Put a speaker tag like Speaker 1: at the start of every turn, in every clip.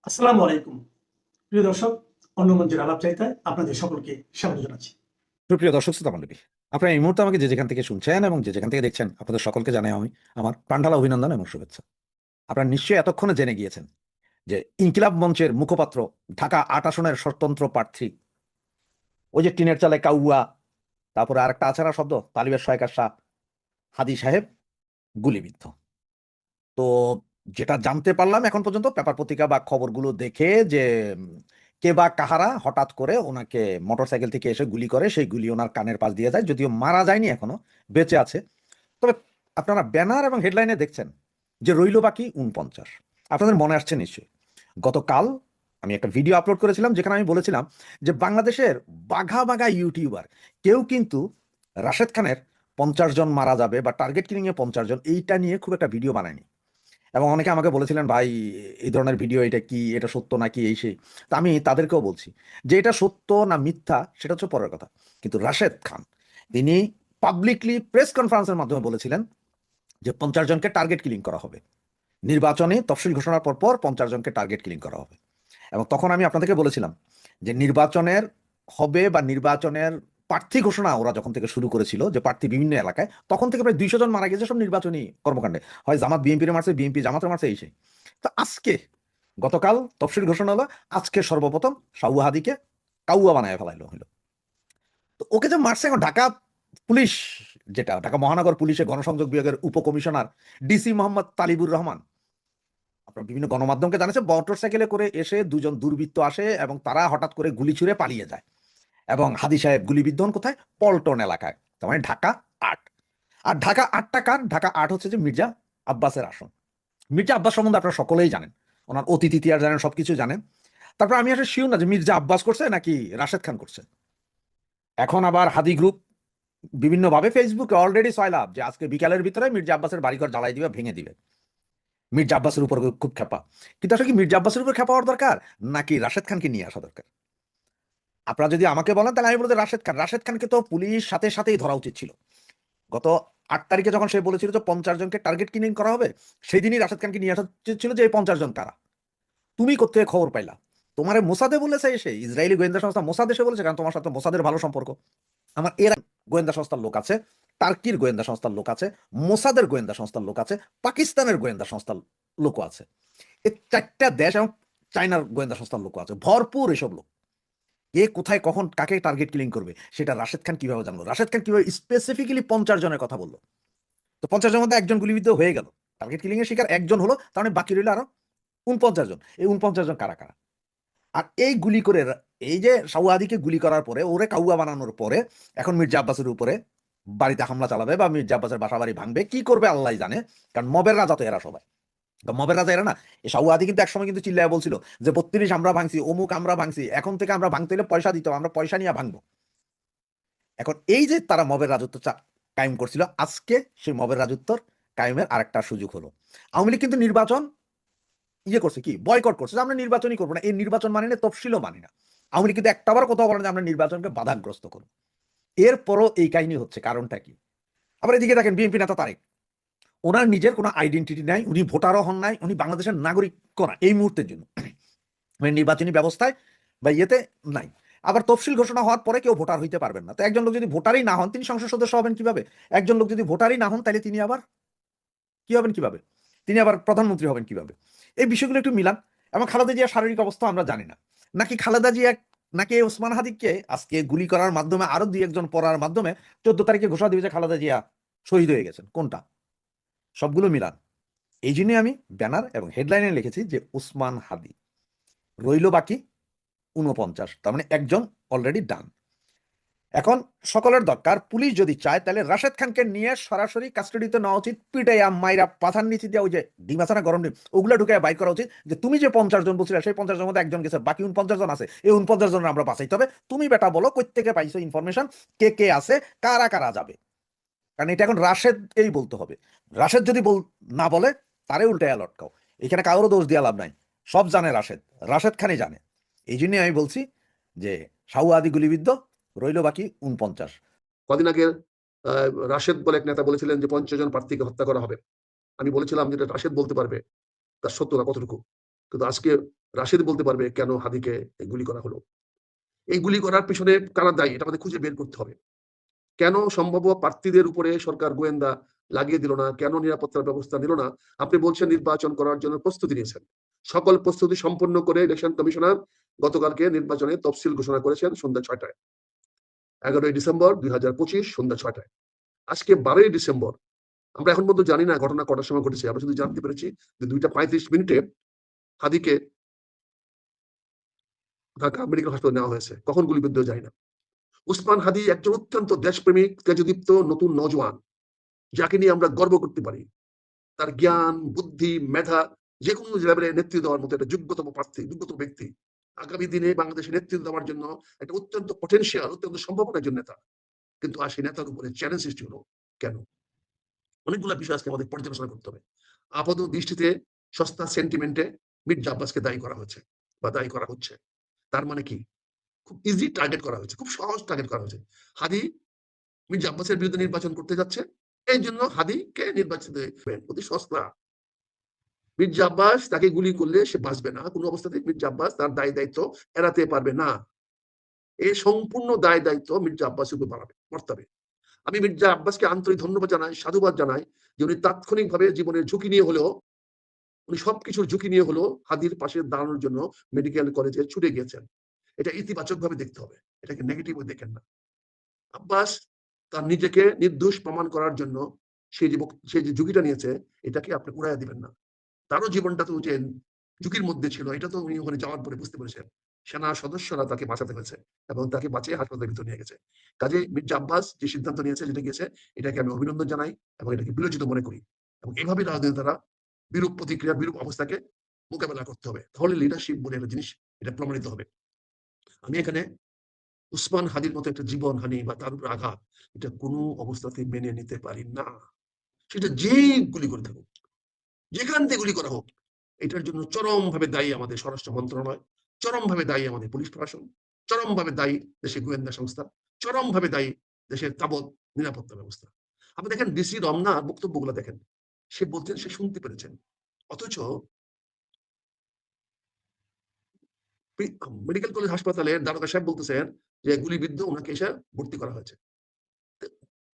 Speaker 1: আসসালামু আলাইকুম। প্রিয় দর্শক, অন্য মঞ্চের আলাপচারিতায় আপনাদের সকলকে স্বাগত জানাচ্ছি।
Speaker 2: সুপ্রিয় দর্শক শ্রোতা মণ্ডলী, আপনারা এই মুহূর্তে আমাকে যে যেখান থেকে শুনছেন এবং যে যেখান থেকে দেখছেন, আপনাদের সকলকে জানাই আমি আমার প্রাণঢালা অভিনন্দন এবং শুভেচ্ছা। আপনারা নিশ্চয়ই এতক্ষণে জেনে গিয়েছেন যে ইনকিলাব মঞ্চের মুখপাত্র, ঢাকা ৮ আসনের স্বতন্ত্র প্রার্থী, ওই যে টিনের চালে কাউয়া, তারপরে আরেকটা আছে না শব্দ, তালিবের সহায়কার শাহ, হাদি সাহেব গুলিবিদ্ধ। তো যেটা জানতে পারলাম এখন পর্যন্ত পেপার পত্রিকা বা খবরগুলো দেখে, যে কে বা কাহারা হঠাৎ করে ওনাকে মোটরসাইকেল থেকে এসে গুলি করে, সেই গুলি ওনার কানের পাশ দিয়ে যায়, যদিও মারা যায়নি, এখনো বেঁচে আছে। তবে আপনারা ব্যানার এবং হেডলাইনে দেখছেন যে রইল বাকি ৪৯। আপনাদের মনে আসছে নিশ্চয়ই, গতকাল আমি একটা ভিডিও আপলোড করেছিলাম যেখানে আমি বলেছিলাম যে বাংলাদেশের বাঘা বাঘা ইউটিউবার কেউ কিন্তু রাশেদ খানের ৫০ জন মারা যাবে বা টার্গেট কিলিং এ ৫০ জন, এইটা নিয়ে খুব একটা ভিডিও বানায়নি। এবং অনেকে আমাকে বলেছিলেন, ভাই এই ধরনের ভিডিও এটা কি, এটা সত্য নাকি, এই সেই। তা আমি তাদেরকেও বলছি যে এটা সত্য না মিথ্যা সেটা হচ্ছে পরের কথা, কিন্তু রাশেদ খান তিনি পাবলিকলি প্রেস কনফারেন্সের মাধ্যমে বলেছিলেন যে ৫০ জনকে টার্গেট কিলিং করা হবে, নির্বাচনে তফসিল ঘোষণার পর ৫০ জনকে টার্গেট কিলিং করা হবে। এবং তখন আমি আপনাদেরকে বলেছিলাম যে নির্বাচনের হবে বা নির্বাচনের প্রার্থী ঘোষণা ওরা যখন থেকে শুরু করেছিল, যে প্রার্থী বিভিন্ন এলাকায়, তখন থেকে প্রায় ২০০ জন মারা গেছে সব নির্বাচনী কর্মকাণ্ডে, হয় জামাত বিএনপির মারছে, বিএনপি জামাতের মারছে, এই সেই। তো আজকে গতকাল তফসিল ঘোষণা হলো, আজকে সর্বপ্রথম সাউহাদিকে কাউয়া বানায় ফেলাইলো হলো। তো ওকে যে মারছে, এখন ঢাকা পুলিশ, যেটা ঢাকা মহানগর পুলিশের গণসংযোগ বিভাগের উপকমিশনার ডিসি মোহাম্মদ তালিবুর রহমান আপনার বিভিন্ন গণমাধ্যমকে জানাচ্ছে, মোটরসাইকেলে করে এসে দুজন দুর্বৃত্ত আসে এবং তারা হঠাৎ করে গুলি ছুড়ে পালিয়ে যায়। এবং হাদি সাহেব গুলিবিদ্ধ হন কোথায়? পল্টন এলাকায়, তার মানে ঢাকা ৮। আর ঢাকা ৮টা কার? ঢাকা ৮ হচ্ছে যে মির্জা আব্বাসের আসন। মির্জা আব্বাস সম্বন্ধে আপনারা সকলেই জানেন, ওনার অতীত ইতিহাস জানেন, সবকিছু জানেন। তারপর আমি আসলে শিওর না যে মির্জা আব্বাস করছে নাকি রাশেদ খান করছে। এখন আবার হাদি গ্রুপ বিভিন্নভাবে ফেসবুকে অলরেডি সয়লাভ যে আজকে বিকালের ভিতরে মির্জা আব্বাসের বাড়িঘর জ্বালাই দিবে, ভেঙে দিবে। মির্জা আব্বাসের উপর খুব খেপা, কিন্তু আসলে কি মির্জা আব্বাসের উপর খেপা হওয়ার দরকার নাকি রাশেদ খানকে নিয়ে আসা দরকার? আপনারা যদি আমাকে বলেন তাহলে আমি বলতে, রাশেদ খানকে তো পুলিশ সাথে সাথেই ধরা উচিত ছিল। গত ৮ তারিখে যখন সে বলেছিল যে ৫০ জনকে টার্গেট কিলিং করা হবে, সেই দিনই রাশেদ খানকে নিয়ে আসা উচিত ছিল, যে এই ৫০ জন কারা। তুমি কোথেকে খবর পাইলা? তোমারে মোসাদে বলেছে, এসে ইসরায়েলি গোয়েন্দা সংস্থা মোসাদ এসে বলেছে, কারণ তোমার সাথে মোসাদের ভালো সম্পর্ক। আমার এর গোয়েন্দা সংস্থার লোক আছে, টার্কির গোয়েন্দা সংস্থার লোক আছে, মোসাদের গোয়েন্দা সংস্থার লোক আছে, পাকিস্তানের গোয়েন্দা সংস্থার লোকও আছে। এই ৪টা দেশ এবং চায়নার গোয়েন্দা সংস্থার লোক আছে, ভরপুর এসব লোক। কে কোথায় কখন কাকে টার্গেট কিলিং করবে সেটা রাশেদ খান কিভাবে জানলো? রাশেদ খান কিভাবে স্পেসিফিক্যালি ৫০ জনের কথা বললো? তো ৫০ জনের মধ্যে একজন গুলিবিদ্ধ হয়ে গেল, টার্গেট কিলিং এর শিকার একজন হলো, তার মানে বাকি রইল আরো ৪৯ জন। এই ৪৯ জন কারা কারা? আর এই গুলি করে, এই যে সাউয়াদিকে গুলি করার পরে, ওরে কাউয়া বানানোর পরে, এখন মির্জা আব্বাসের উপরে বাড়িতে হামলা চালাবে বা মির্জা আব্বাসের বাসা বাড়ি ভাঙবে, কি করবে আল্লাহ জানে। কারণ মবের রাজা তো এরা সবাই, মবের রাজা এরা না। এই সাউয়াদি কিন্তু একসময় কিন্তু চিল্লায় বলছিল যে ৩২ আমরা ভাঙছি, অমুক আমরা ভাঙছি, এখন থেকে আমরা ভাঙতে হলে পয়সা দিতে হবে, আমরা পয়সা নিয়ে ভাঙবো। এখন এই যে তারা মবের রাজত্ব কায়েম করছিল, আজকে সেই মবের রাজত্বর কায়েমের আরেকটা সুযোগ হলো। আওয়ামী লীগ কিন্তু নির্বাচন করছে, কি বয়কট করছে, যে আমরা নির্বাচনই করবো না, এই নির্বাচন মানি না, তফসিলও মানি না। আওয়ামী লীগ কিন্তু একটাবার কোথাও বলেন যে আমরা নির্বাচনকে বাধাগ্রস্ত করবো। এরপরও এই কাহিনী হচ্ছে, কারণটা কি? আবার এদিকে দেখেন বিএনপি নেতা তারেক, ওনার নিজের কোনো আইডেন্টিটি নাই, উনি ভোটারও হন নাই, উনি বাংলাদেশের নাগরিক না এই মুহূর্তের জন্য, মানে নির্বাচনী ব্যবস্থায় বা ইয়েতে নাই। আবার তফসিল ঘোষণা হওয়ার পরে কেউ ভোটার হইতে পারবেন না। তো একজন লোক যদি ভোটারই না হন, তিনি সংসদ সদস্য হবেন কিভাবে? একজন লোক যদি ভোটারই না হন, তাহলে তিনি আবার কি হবেন কিভাবে? তিনি আবার প্রধানমন্ত্রী হবেন কিভাবে? এই বিষয়গুলো একটু মিলান। এবং খালেদা জিয়ার শারীরিক অবস্থা আমরা জানি না, নাকি খালেদা জিয়া, নাকি ওসমান হাদিকে আজকে গুলি করার মাধ্যমে আরো ২-১ জন পড়ার মাধ্যমে ১৪ তারিখে ঘোষণা দিবে যে খালেদা জিয়া শহীদ হয়ে গেছেন, কোনটা? সবগুলো মিলান। এই জন্যই আমি ব্যানার এবং হেডলাইনে লিখেছি যে ওসমান হাদি রইল বাকি ৪৯, তার মানে একজন অলরেডি ডান। এখন সকলের দরকার, পুলিশ যদি চায় তাহলে রাশেদ খানকে নিয়ে সরাসরি কাস্টডিতে নেওয়া উচিত, পিটাইয়া মাইরা পাথার নিচে দিয়ে, ওই যে ডিম আছে না গরম ডিম, ওগুলো ঢুকে বাইর করা উচিত, যে তুমি যে ৫০ জন বলছিলে সেই ৫০ জনের মধ্যে একজন গেছে, বাকি ৪৯ জন আছে, এই ৪৯ জনের আমরা বাঁচাইতে হবে। তুমি বেটা বলো কই থেকে পাইছো ইনফরমেশন, কে কে আছে, কারা কারা যাবে। কারণ এটা এখন রাশেদকেই বলতে হবে। রাশেদ যদি না বলে, তারে উল্টাইয়া লটকাও। এখানে কারোর দোষ দিয়া লাভ নাই, সব জানে রাশেদ, রাশেদ খানই জানে। এই জন্যই আমি বলছি যে সাউয়াদি গুলিবিদ্ধ, রইল বাকি ৪৯।
Speaker 3: কদিন আগে রাশেদ বলে এক নেতা বলেছিলেন যে ৫০ জন প্রার্থীকে হত্যা করা হবে। আমি বলেছিলাম যেটা রাশেদ বলতে পারবে তার সত্যতা কতটুকু। কিন্তু আজকে রাশেদ বলতে পারবে কেন হাদিকে এই গুলি করা হলো। এই গুলি করার পিছনে কারা দায়ী এটা আমাদের খুঁজে বের করতে হবে। কেন সম্ভাব্য প্রার্থীদের উপরে সরকার গোয়েন্দা লাগিয়ে দিল না, কেন নিরাপত্তার ব্যবস্থা নিল না? আপনি বলছেন নির্বাচন করার জন্য প্রস্তুতি নিয়েছেন। সকল প্রস্তুতি সম্পন্ন করে ইলেকশন কমিশনার গতকালকে নির্বাচনের তফসিল ঘোষণা করেছেন সন্ধ্যা 6টায়। 11ই ডিসেম্বর 2025 সন্ধ্যা 6টায়। আজকে 12ই ডিসেম্বর। আমরা এখন পর্যন্ত জানি না ঘটনা কটার সময় ঘটেছে। আমরা শুধু জানতে পেরেছি যে 2টা 35 মিনিটে হাদিকে ঢাকা মেডিকেল হাসপাতালে নেওয়া হয়েছে। কখন গুলিবিদ্ধ যায় না। উসমান হাদি একজন অত্যন্ত দেশপ্রেমিক, তেজদীপ্ত নতুন নওজোয়ান, যাকে নিয়ে আমরা গর্ব করতে পারি। তার জ্ঞান, বুদ্ধি, মেধা যেকোনো লেভেলে নেতৃত্ব দেওয়ার মতো একটা যোগ্যতম প্রার্থী, যোগ্যতম ব্যক্তি। আগামী দিনে বাংলাদেশের নেতৃত্ব দেওয়ার জন্য একটা অত্যন্ত পটেনশিয়াল, অত্যন্ত সম্ভাবনা একজন নেতা। কিন্তু আর সেই নেতার উপরে চ্যালেঞ্জ সৃষ্টি হলো কেন? অনেকগুলা বিষয় আজকে আমাদের পর্যালোচনা করতে হবে। আপাত দৃষ্টিতে সস্তা সেন্টিমেন্টে মির্জা আব্বাসকে দায়ী করা হয়েছে বা দায়ী করা হচ্ছে। তার মানে কি? খুব ইজি টার্গেট করা হয়েছে, খুব সহজ টার্গেট করা হয়েছে। হাদি মির্জা আব্বাসের বিরুদ্ধে নির্বাচন করতে যাচ্ছে, এই জন্য হাদিকে নির্বাচিত অতি সস্তা। মির্জা আব্বাস তাকে গুলি করলে সে বাঁচবে না, কোনো অবস্থাতেই মির্জা আব্বাস তার দায় দায়িত্ব এড়াতে পারবে না। এই সম্পূর্ণ দায় দায়িত্ব মির্জা আব্বাসের উপর বর্তাবে। আমি মির্জা আব্বাসকে আন্তরিক ধন্যবাদ জানাই, সাধুবাদ জানাই যে উনি তাৎক্ষণিকভাবে জীবনের ঝুঁকি নিয়ে হলেও, উনি সবকিছুর ঝুঁকি নিয়ে হলেও হাদির পাশে দাঁড়ানোর জন্য মেডিকেল কলেজে ছুটে গিয়েছেন। এটা ইতিবাচক ভাবে দেখতে হবে, এটাকে নেগেটিভ দেখেন না। আব্বাস তার নিজেকে নির্দোষ প্রমাণ করার জন্য সে যে ঝুঁকিটা নিয়েছে, এটাকে আপনি উড়াইয়া দিবেন না। তারও জীবনটা তো যে ঝুঁকির মধ্যে ছিল, এটা তো উনি ওখানে যাওয়ার পরে বুঝতে পেরেছেন। সেনা সদস্যরা তাকে বাঁচাতে হয়েছে এবং তাকে বাঁচিয়ে হাসপাতালের ভিতরে নিয়ে গেছে। কাজেই মির্জা আব্বাস যে সিদ্ধান্ত নিয়েছে, যেটা গিয়েছে, এটাকে আমি অভিনন্দন জানাই এবং এটাকে বিলোচিত মনে করি। এবং এভাবে রাজনীতিরা বিরূপ প্রতিক্রিয়া, বিরূপ অবস্থাকে মোকাবেলা করতে হবে। তাহলে লিডারশিপ বলে একটা জিনিস এটা প্রমাণিত হবে। আমি এখানে উসমান হাদির মতো একটা জীবনহানি বা তার উপর আঘাত, এটা কোনো অবস্থাতেই মেনে নিতে পারি না। সেটা যেই গুলি করে থাকুক, যেখান থেকে গুলি করা হোক, এটার জন্য চরমভাবে দায়ী আমাদের স্বরাষ্ট্র মন্ত্রণালয়, চরমভাবে দায়ী আমাদের পুলিশ প্রশাসন, চরমভাবে দায়ী দেশের গোয়েন্দা সংস্থা, চরমভাবে দায়ী দেশের তাবৎ নিরাপত্তা ব্যবস্থা। আপনি দেখেন ডিসি রমনার বক্তব্যগুলো দেখেন, সে বলছেন সে শুনতে পেরেছেন, অথচ মেডিকেল কলেজ হাসপাতালে দারোগা সাহেব বলতেছেন যে গুলিবিদ্ধ ওনাকে এসে ভর্তি করা হয়েছে।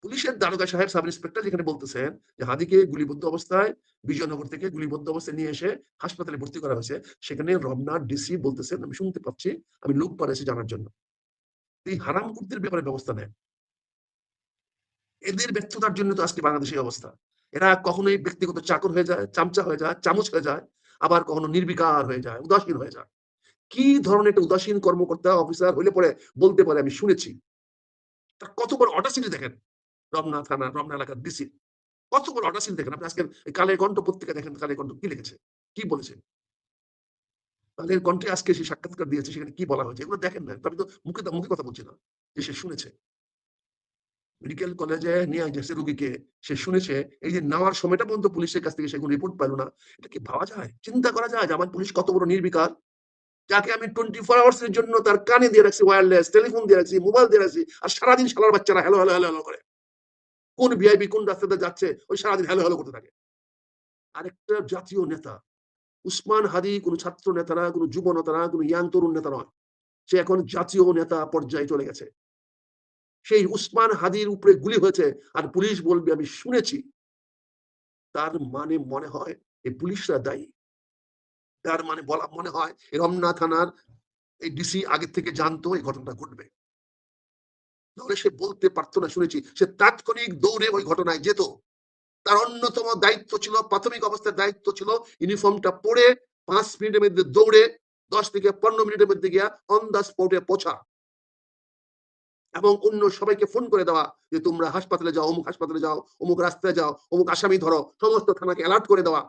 Speaker 3: পুলিশের দারোগা সাহেব, সাব ইন্সপেক্টর যেখানে বলতেছেন যে হাদিকে গুলিবদ্ধ অবস্থায় বিজয়নগর থেকে গুলিবদ্ধ অবস্থায় নিয়ে এসে হাসপাতালে ভর্তি করা হয়েছে, সেখানে রমনার ডিসি বলতেছেন আমি শুনতে পাচ্ছি, আমি লোক পাঠাইছি জানার জন্য। এই হারামখোরদের ব্যাপারে ব্যবস্থা নেন। এদের ব্যর্থতার জন্য তো আজকে বাংলাদেশের অবস্থা। এরা কখনোই ব্যক্তিগত চাকর হয়ে যায়, চামচা হয়ে যায়, চামচ হয়ে যায়, আবার কখনো নির্বিকার হয়ে যায়, উদাসীন হয়ে যায়। কি ধরনের একটা উদাসীন কর্মকর্তা অফিসার হইলে পরে বলতে পারে আমি শুনেছি? তার কত বড় অডাসিটি দেখেন। রমনা থানা, রমনা এলাকার ডিসি কত বড় অডাসিটি দেখেন। আপনি আজকের কালের কণ্ঠ পত্রিকা দেখেন, কালের কণ্ঠ কি লিখেছে, কি বলেছে। কালের কণ্ঠে আজকে সে সাক্ষাৎকার দিয়েছে, সেখানে কি বলা হয়েছে এগুলো দেখেন না। আমি তো মুখে মুখে কথা বলছি না, যে সে শুনেছে। মেডিকেল কলেজে নিয়ে গেছে রুগীকে, সে শুনেছে। এই যে নেওয়ার সময়টা পর্যন্ত পুলিশের কাছ থেকে সেগুলো রিপোর্ট পাইল না। এটা কি ভাবা যায়? চিন্তা করা যায় যে আমার পুলিশ কত বড় নির্বিকার, যাকে আমি 24 আওয়ার্স এর জন্য তার কানে দিয়ে রাখছি ওয়্যারলেস, টেলিফোন দিয়ে রাখছি, মোবাইল দিয়ে রাখছি, আর সারাদিন শালার বাচ্চারা হ্যালো হ্যালো হ্যালো হ্যালো করে। কোন ভিআইপি কোন রাস্তাতে যাচ্ছে, ওই সারাদিন হ্যালো হ্যালো করতে থাকে। আরেকটা জাতীয় নেতা উসমান হাদি কোনো ছাত্র নেতা না, কোনো যুব নেতা না, কোনো ইয়াং তরুণ নেতা নয়। সে এখন জাতীয় নেতা পর্যায়ে চলে গেছে। সেই উসমান হাদির উপরে গুলি হয়েছে আর পুলিশ বলবে আমি শুনেছি। তার মানে মনে হয় এই পুলিশরা দায়ী। তার মানে মনে হয় রমনা থানার এই ডিসি আগে থেকে জানতো এই ঘটনাটা ঘটবে। তাহলে সে বলতে পারতো না শুনেছি। সে তাৎক্ষণিক দৌড়ে ওই ঘটনায় যেত। তার অন্যতম দায়িত্ব ছিল, প্রাথমিক অবস্থার দায়িত্ব ছিল ইউনিফর্মটা পরে 5 মিনিটের মধ্যে দৌড়ে 10 থেকে 15 মিনিটের মধ্যে গিয়া অন দা স্পটে পৌঁছা এবং অন্য সবাইকে ফোন করে দেওয়া যে তোমরা হাসপাতালে যাও, অমুক হাসপাতালে যাও, অমুক রাস্তায় যাও, অমুক আসামি ধরো, সমস্ত থানাকে অ্যালার্ট করে দেওয়া।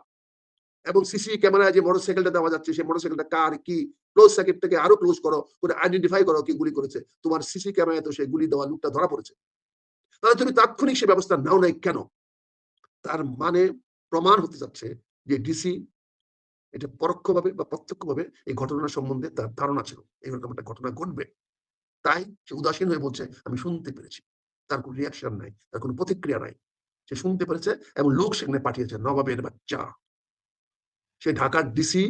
Speaker 3: এবং সিসি ক্যামেরায় যে মোটরসাইকেলটা দেওয়া যাচ্ছে, সেই মোটরসাইকেলটা কার, কি, ক্লোজ সার্কিটটাকে আরো ক্লোজ করো, করে আইডেন্টিফাই করো কি গুলি করেছে। তোমার সিসি ক্যামেরায় তো সেই গুলি দেওয়া লোকটা ধরা পড়েছে। তাহলে তুমি তাৎক্ষণিক সে ব্যবস্থা নাও নাই কেন? তার মানে প্রমাণ হতে যাচ্ছে যে ডিসি এটা পরোক্ষভাবে বা প্রত্যক্ষভাবে এই ঘটনা সম্বন্ধে তার ধারণা ছিল এরকম একটা ঘটনা ঘটবে। তাই সে উদাসীন হয়ে বলছে আমি শুনতে পেরেছি। তার কোনো রিয়াকশন নাই, তার কোনো প্রতিক্রিয়া নাই। সে শুনতে পেরেছে এবং লোক সেখানে পাঠিয়েছে, নবাবের বাচ্চা। সে ঢাকার ডিসি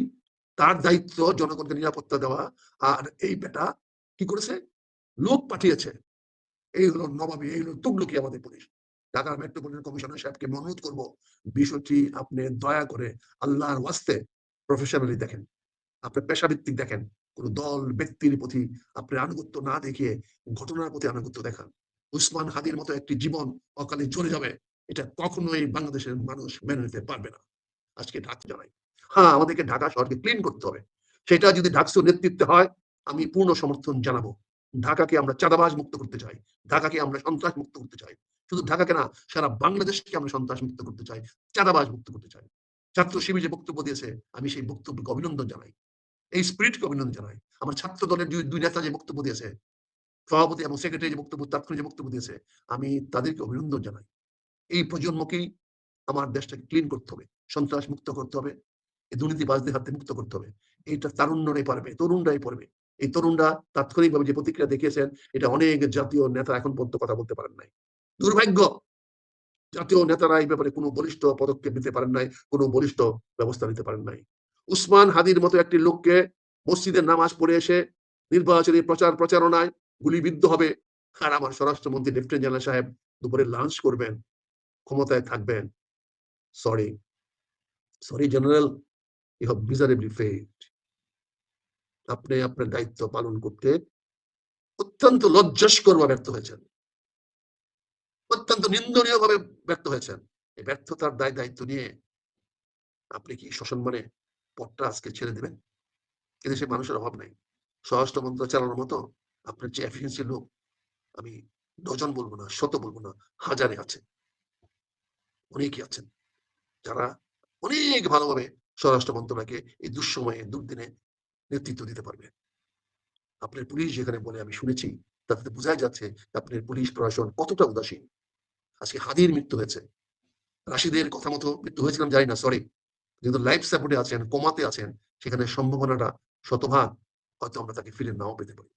Speaker 3: তার দায়িত্ব জনগণকে নিরাপত্তা দেওয়া। আর এই বেটা কি করেছে? লোক পাঠিয়েছে। এই হলো নবাবী, এই হলো তুগলকি আমাদের পুলিশ। ঢাকা মেট্রোপলিটন কমিশনার সাহেবকে আমি অনুরোধ করবো, বিষয়টি আপনি দয়া করে আল্লাহর ওয়াস্তে প্রফেশনালি দেখেন, আপনার পেশাভিত্তিক দেখেন। কোন দল ব্যক্তির প্রতি আপনার আনুগত্য না দেখিয়ে ঘটনার প্রতি আনুগত্য দেখান। উসমান হাদির মতো একটি জীবন অকালে চলে যাবে, এটা কখনোই বাংলাদেশের মানুষ মেনে নিতে পারবে না। আজকে ঢাকা জানাই, হ্যাঁ, আমাদেরকে ঢাকা শহরকে ক্লিন করতে হবে। সেটা যদি ডাকসুর নেতৃত্বে হয়, আমি পূর্ণ সমর্থন জানাবো। ঢাকাকে আমরা চাঁদাবাজ মুক্ত করতে চাই, ঢাকাকে আমরা সন্ত্রাস মুক্ত করতে চাই। শুধু ঢাকাকে না, সারা বাংলাদেশকে আমরা সন্ত্রাস মুক্ত করতে চাই, চাঁদাবাজ মুক্ত করতে চাই। ছাত্র শিবির যে বক্তব্য দিয়েছে, আমি সেই বক্তব্যকে অভিনন্দন জানাই, এই স্পিরিটকে অভিনন্দন জানাই। আমার ছাত্র দলের দুই নেতা যে বক্তব্য দিয়েছে, সভাপতি এবং সেক্রেটারি যে বক্তব্য, তাৎক্ষণিক যে বক্তব্য দিয়েছে, আমি তাদেরকে অভিনন্দন জানাই। এই প্রজন্মকেই আমার দেশটাকে ক্লিন করতে হবে, সন্ত্রাস মুক্ত করতে হবে, এই দুর্নীতিবাজদের হাতে মুক্ত করতে হবে। এইটা তারুণ্যরাই পারবে, তরুণরাই পারবে। এই তরুণরা তাৎক্ষণিকভাবে যে প্রতিক্রিয়া দেখিয়েছেন, এটা অনেক জাতীয় নেতা এখন পর্যন্ত কথা বলতে পারেন নাই। দুর্ভাগ্য, জাতীয় নেতারা এই ব্যাপারে কোনো বলিষ্ঠ পদক্ষেপ নিতে পারেন নাই, কোনো বলিষ্ঠ ব্যবস্থা নিতে পারেন নাই। উসমান হাদির মতো একটি লোককে মসজিদের নামাজ পড়ে এসে নির্বাচনী প্রচারণায় গুলিবিদ্ধ হবে, আর আমার স্বরাষ্ট্রমন্ত্রী লেফটেন্যান্ট জেনারেল সাহেব দুপুরে লাঞ্চ করবেন, ক্ষমতায় থাকবেন। Sorry, sorry general, you have miserably failed. আপনি আপনার দায়িত্ব পালন করতে অত্যন্ত লজ্জাস্করভাবে ব্যর্থ হয়েছেন, অত্যন্ত নিন্দনীয় ভাবে ব্যর্থ হয়েছেন। এই ব্যর্থতার দায়িত্ব নিয়ে আপনি কি সসম্মানে পদটা আজকে ছেড়ে দিবেন? এদেশে মানুষের অভাব নাই, স্বরাষ্ট্র মন্ত্রণালয় চালানোর মতো আপনার যে এফিসিয়েন্সি লোক, আমি ডজন বলবো না, শত বলবো না, হাজারে আছে, অনেকেই আছেন যারা অনেক ভালোভাবে স্বরাষ্ট্র মন্ত্রণালয়কে এই দুঃসময়ে দুর্দিনে নেতৃত্ব দিতে পারবে। আপনার পুলিশ যেখানে বলে আমি শুনেছি, তাতে বোঝাই যাচ্ছে আপনার পুলিশ প্রশাসন কতটা উদাসীন। আজকে হাদির মৃত্যু হয়েছে, রাশিদের কথা মতো মৃত্যু হয়েছিলাম জানি না, সরি, যেহেতু লাইফ সাপোর্টে আছেন, কমাতে আছেন, সেখানে সম্ভাবনাটা শতভাগ হয়তো আমরা তাকে ফিরে নাও পেতে পারি।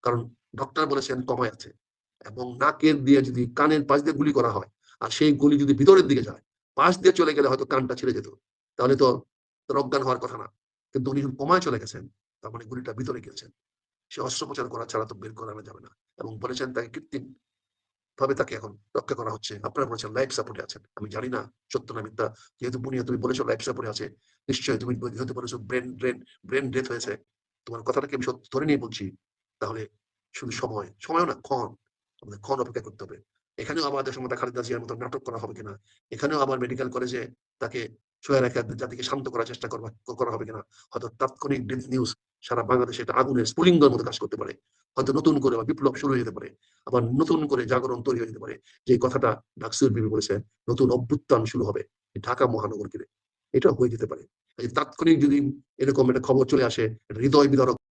Speaker 3: কারণ ডক্টর বলেছেন কমায় আছে, এবং নাকের দিয়ে যদি কানের পাশ দিয়ে গুলি করা হয়, আর সেই গুলি যদি ভিতরের দিকে যায়, পাশ দিয়ে চলে গেলে হয়তো কানটা ছিঁড়ে যেত, তাহলে তো অজ্ঞান হওয়ার কথা না। কিন্তু উনি কমায় চলে গেছেন, তার মানে গুলিটা ভিতরে গেছেন। সে অস্ত্রোপচার করা ছাড়া তো বের করানো যাবে না, এবং বলেছেন তাকে কৃত্রিম ভাবে তাকে এখন রক্ষা করা হচ্ছে। আপনারা বলেছেন লাইফ সাপোর্টে আছেন, আমি জানি না সত্য না মিথ্যা। যেহেতু বুনিয়া তুমি বলেছো লাইফ সাপোর্টে আছে, নিশ্চয়ই তুমি যেহেতু বলেছো ব্রেন ডেথ হয়েছে, তোমার কথাটাকে আমি সত্য ধরে নিয়ে বলছি। তাহলে শুধু সময়ও না, আমাদের অপেক্ষা করতে হবে। এখানেও আবার দেশের মধ্যে খালেদা জিয়ার মতো নাটক করা হবে কিনা, এখানেও আবার মেডিকেল কলেজে তাকে শুয়ে রেখে জাতিকে শান্ত করার চেষ্টা করা হবে কিনা। হয়তো তাৎক্ষণিক ডেথ নিউজ সারা বাংলাদেশে একটা আগুনের স্ফুলিঙ্গের মতো কাজ করতে পারে। হয়তো নতুন করে আবার বিপ্লব শুরু হয়ে যেতে পারে, আবার নতুন করে জাগরণ তৈরি হয়ে যেতে পারে। যে কথাটা ডাকসুর বিবি বলেছে, নতুন অভ্যুত্থান শুরু হবে ঢাকা মহানগর ঘিরে, এটা হয়ে যেতে পারে। তাৎক্ষণিক যদি এরকম একটা খবর চলে আসে, হৃদয় বিদারক